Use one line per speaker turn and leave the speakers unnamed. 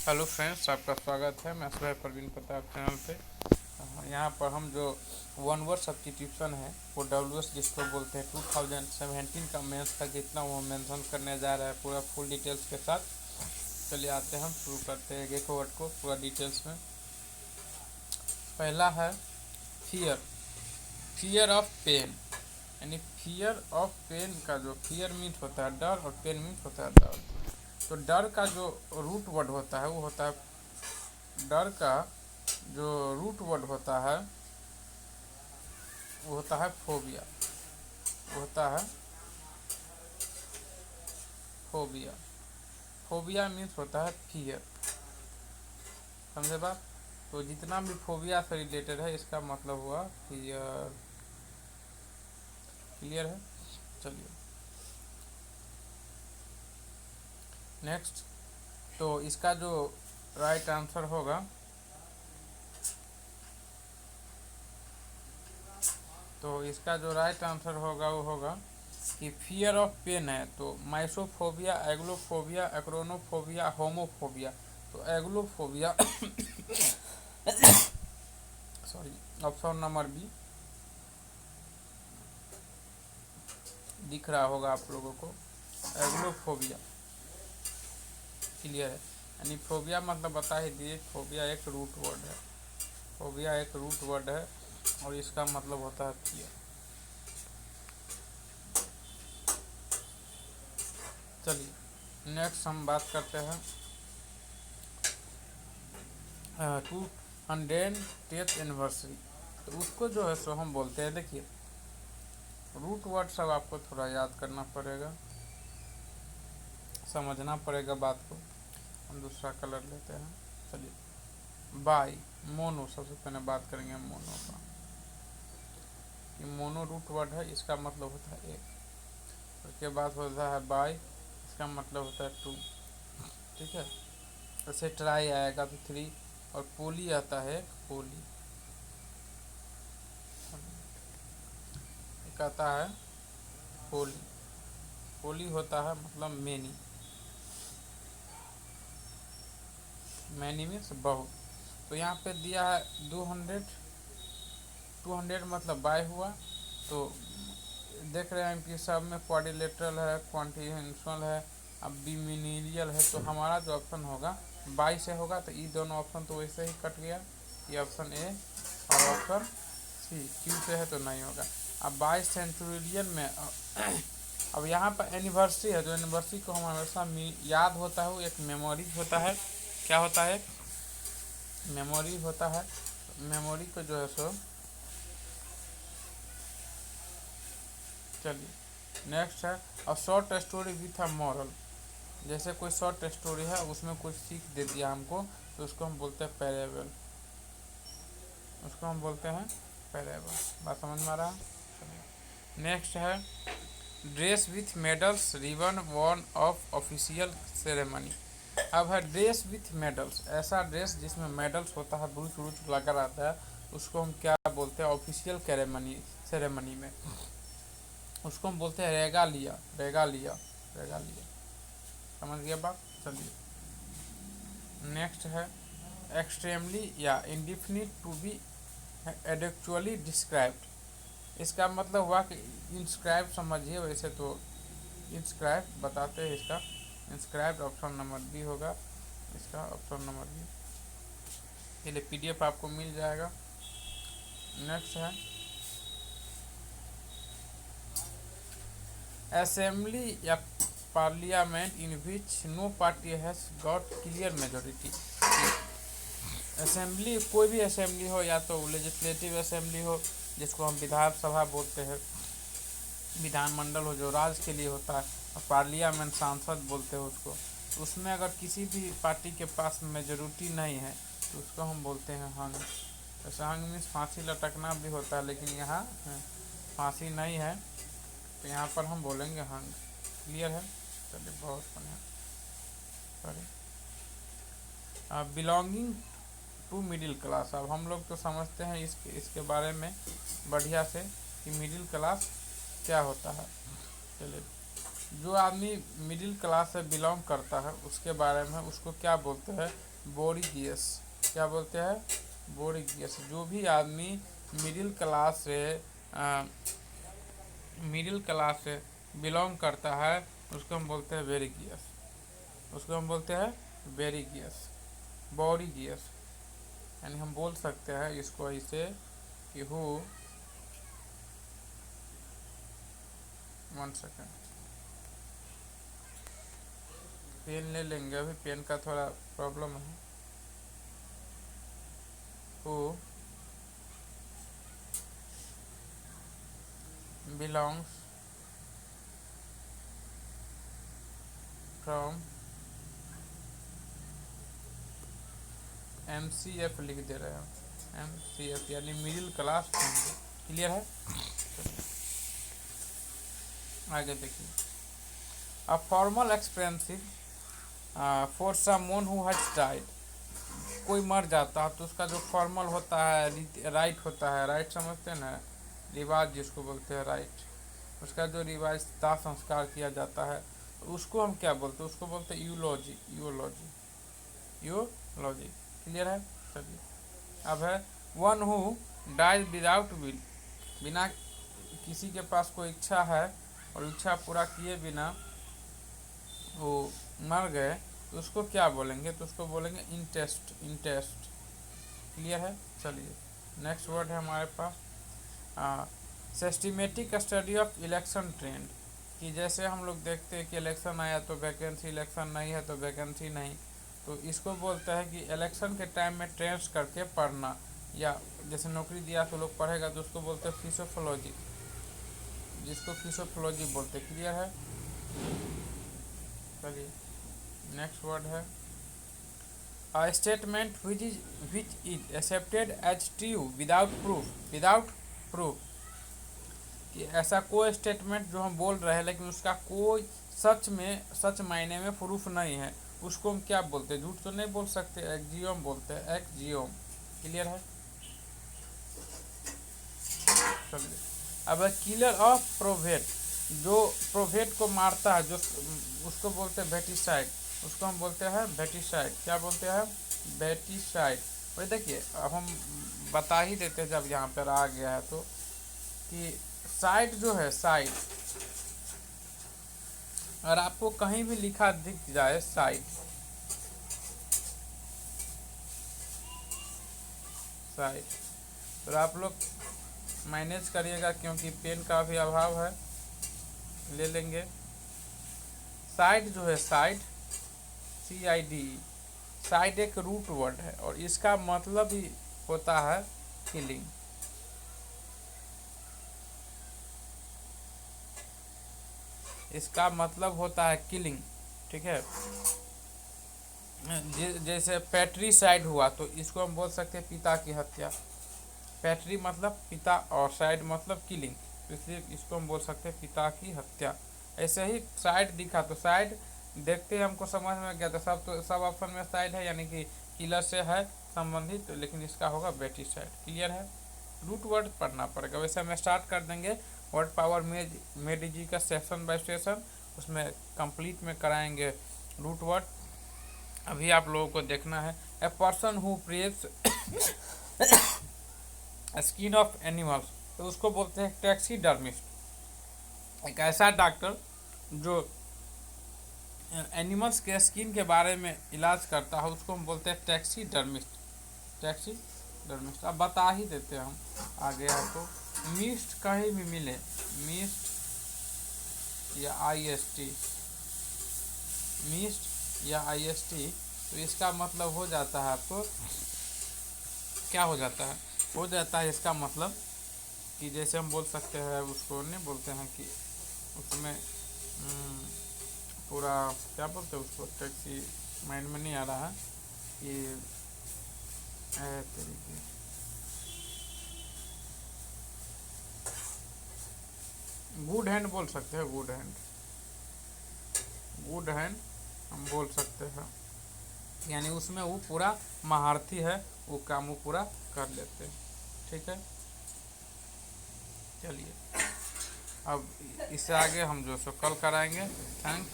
Hello friends, आपका स्वागत है। मैं सुबह प्रवीण प्रताप चैनल पे। यहाँ पर हम जो वन वर्ड सब्स्टिट्यूशन है वो डब्ल्यू एस जिसको बोलते हैं 2017 का मेंस का जितना वो मेंशन करने जा रहा है पूरा फुल डिटेल्स के साथ। चलिए आते हैं, हम शुरू करते हैं एक वर्ड को पूरा डिटेल्स में। पहला है फियर। फियर ऑफ पेन, यानी फियर ऑफ पेन का जो फियर मीन्स होता है डर और पेन मीन्स होता है दर्द। तो डर का जो रूट वर्ड होता है वो होता है, डर का जो रूट वर्ड होता है वो होता है फोबिया। वो होता है फोबिया। फोबिया मीन्स होता है फियर। समझे बात? तो जितना भी फोबिया से रिलेटेड है इसका मतलब हुआ फियर। क्लियर है? चलिए नेक्स्ट। तो इसका जो राइट आंसर होगा, तो इसका जो राइट आंसर होगा वो होगा कि फियर ऑफ पेन है तो माइसोफोबिया, एग्लोफोबिया, एक्रोनोफोबिया, होमोफोबिया। तो एग्लोफोबिया सॉरी, ऑप्शन नंबर बी दिख रहा होगा आप लोगों को, एग्लोफोबिया। क्लियर है? यानी फोबिया मतलब बता ही दिए, फोबिया एक रूट वर्ड है। फोबिया एक रूट वर्ड है और इसका मतलब होता है फियर। चलिए नेक्स्ट हम बात करते हैं 210th एनिवर्सरी। तो उसको जो है सो हम बोलते हैं, देखिए रूट वर्ड सब आपको थोड़ा याद करना पड़ेगा, समझना पड़ेगा बात को। हम दूसरा कलर लेते हैं। चलिए बाई, मोनो, सबसे पहले बात करेंगे मोनो का। कि मोनो रूट वर्ड है, इसका मतलब होता है एक। उसके बाद होता है बाई, इसका मतलब होता है टू। ठीक है? जैसे ट्राई आएगा तो थ्री, और पोली आता है पोली, एक आता है पोली। पोली होता है मतलब मैनी। मैनी मीन्स बहुत। तो यहाँ पे दिया है 200, 200 मतलब बाय हुआ। तो देख रहे हैं कि सब में क्वाड्रिलेटरल है, क्वांटिनेंशियल है, अब बिमिनिरियल है। तो हमारा जो ऑप्शन होगा बाई से होगा। तो ये दोनों ऑप्शन तो वैसे ही कट गया, ये ऑप्शन ए और ऑप्शन सी। क्यू से है तो नहीं होगा। अब बाई सेंचुरियन में अब यहाँ पर एनिवर्सरी है, जो एनिवर्सरी को हम हमेशा याद होता है वो एक मेमोरी होता है। क्या होता है? मेमोरी होता है। मेमोरी को जो है सो, चलिए नेक्स्ट है a short story with a moral. जैसे कोई शॉर्ट स्टोरी है उसमें कुछ सीख दे दिया हमको, तो उसको हम बोलते हैं पैरेबल। उसको हम बोलते हैं पैरेबल। बात समझ में आ रहा है? नेक्स्ट है dress with medals ribbon worn of official ceremony. अब है ड्रेस विथ मेडल्स, ऐसा ड्रेस जिसमें मेडल्स होता है, बुरुच उरुच लगा रहता है, उसको हम क्या बोलते हैं ऑफिशियल सेरेमनी में। उसको हम बोलते हैं रेगालिया। Regalia, Regalia. समझ गया बात? चलिए नेक्स्ट है एक्सट्रीमली या इंडिफिनिट टू बी एडेक्चुअली डिस्क्राइब्ड। इसका मतलब हुआ कि इंस्क्राइब समझिए, वैसे तो इंस्क्राइब बताते हैं इसका। इंस्क्राइब ऑप्शन नंबर बी होगा इसका, ऑप्शन नंबर बी। ये लिए पीडीएफ आपको मिल जाएगा। नेक्स्ट है असेंबली या parliament in which no party has got clear majority. Assembly, कोई भी असेंबली हो, या तो लेजिस्लेटिव असेंबली हो जिसको हम विधानसभा बोलते हैं, विधानमंडल हो जो राज्य के लिए होता है, और पार्लियामेंट सांसद बोलते हैं उसको। उसमें अगर किसी भी पार्टी के पास मेजोरिटी नहीं है तो उसको हम बोलते हैं हंग। जैसे हंग मीन्स फांसी लटकना भी होता है, लेकिन यहाँ फांसी नहीं है तो यहाँ पर हम बोलेंगे हंग। क्लियर है? चलिए बहुत बढ़िया। Sorry, belonging to middle class. अब हम लोग तो समझते हैं इसके बारे में बढ़िया से कि मिडिल क्लास क्या होता है। चलिए, जो आदमी मिडिल क्लास से बिलोंग करता है उसके बारे में उसको क्या बोलते हैं बोरिगियस। क्या बोलते हैं? बोरिगियस। जो भी आदमी मिडिल क्लास से बिलोंग करता है उसको हम बोलते हैं वेरिगियस। उसको हम बोलते हैं वेरिगियस, बोरिगियस। यानी हम बोल सकते हैं इसको ऐसे कि हु, 1 सेकेंड, पेन ले लेंगे, अभी पेन का थोड़ा प्रॉब्लम है। हु बिलोंग्स फ्रॉम MCF लिख दे रहे हैं, MCF यानी मिडिल क्लास फैमिली। क्लियर है? आगे देखिए, a formal expensive for someone who has died. कोई मर जाता है तो उसका जो फॉर्मल होता है, राइट होता है, राइट समझते हैं ना, रिवाज जिसको बोलते हैं राइट, उसका जो रिवाज दाह संस्कार किया जाता है उसको हम क्या बोलते हैं? उसको बोलते हैं यूलॉजी, यूलॉजी, यूलॉजी। क्लियर है? चलिए, अब है one who dies without will. बिना किसी के पास कोई इच्छा है और इच्छा पूरा किए बिना वो मर गए तो उसको क्या बोलेंगे? तो उसको बोलेंगे इंटेस्ट, इंटेस्ट। क्लियर है? चलिए, नेक्स्ट वर्ड है हमारे पास systematic study of election trend. कि जैसे हम लोग देखते हैं कि इलेक्शन आया तो वैकेंसी, इलेक्शन नहीं है तो वैकेंसी नहीं, तो इसको बोलते हैं कि इलेक्शन के टाइम में ट्रेंड्स करके पढ़ना, या जैसे नौकरी दिया तो लोग पढ़ेगा तो उसको बोलते हैं फिसोफोलॉजी, जिसको फिसोफोलॉजी बोलते हैं। क्लियर है? चलिए, नेक्स्ट वर्ड है a statement which is accepted as true without proof, without proof. कि ऐसा कोई स्टेटमेंट जो हम बोल रहे हैं लेकिन उसका कोई सच मायने में प्रूफ नहीं है, उसको हम क्या बोलते हैं? झूठ तो नहीं बोल सकते, एक्जियोम बोलते हैं, एक्जियोम। क्लियर है? चलिए, अब किलर ऑफ प्रोवेट, जो प्रोवेट को मारता है, जो उसको बोलते हैं वेटिसाइड, उसको हम बोलते हैं वेटिसाइड। क्या बोलते हैं? वेटिसाइड। वही देखिए, अब हम बता ही देते हैं जब यहाँ पर आ गया है तो, कि साइड जो है, साइड, अगर आपको कहीं भी लिखा दिख जाए साइड, साइड, तो आप लोग मैनेज करिएगा क्योंकि पेन का भी अभाव है, ले लेंगे। साइड जो है, साइड, CID, साइड एक रूट वर्ड है और इसका मतलब ही होता है किलिंग। इसका मतलब होता है किलिंग। ठीक है? जैसे पैट्रीसाइड हुआ तो इसको हम बोल सकते हैं पिता की हत्या। पैट्री मतलब पिता और साइड मतलब किलिंग, तो इसलिए इसको हम बोल सकते हैं पिता की हत्या। ऐसे ही साइड दिखा तो साइड देखते ही हमको समझ में गया, तो सब ऑप्शन में साइड है, यानी कि किलर से है संबंधित, तो लेकिन इसका होगा बेटिसाइड। क्लियर है? रूट वर्ड पढ़ना पड़ेगा। वैसे हम स्टार्ट कर देंगे वर्ड पावर मेडी का सेक्शन बाय सेक्शन, उसमें कंप्लीट में कराएंगे रूट वर्ड। अभी आप लोगों को देखना है a person who press skin of animals, तो उसको बोलते हैं टैक्सीडर्मिस्ट। एक ऐसा डॉक्टर जो एनिमल्स के स्किन के बारे में इलाज करता है उसको हम बोलते हैं टैक्सीडर्मिस्ट, टैक्सीडर्मिस्ट। अब बता ही देते हैं हम, आ गया है तो। मिस्ट कहीं भी मिले, मिस्ट या IST, मिस्ट या IST, तो इसका मतलब हो जाता है आपको, क्या हो जाता है? हो जाता है इसका मतलब कि जैसे हम बोल सकते हैं, उसको नहीं बोलते हैं कि उसमें पूरा क्या बोलते हैं उसको, टैक्सी माइंड में नहीं आ रहा है कि तरीके, गुड हैंड बोल सकते हैं, गुड हैंड, गुड हैंड हम बोल सकते हैं। यानी उसमें वो पूरा महारथी है, वो काम वो पूरा कर लेते हैं। ठीक है? चलिए, अब इससे आगे हम जो सो कल कराएंगे। थैंक्स।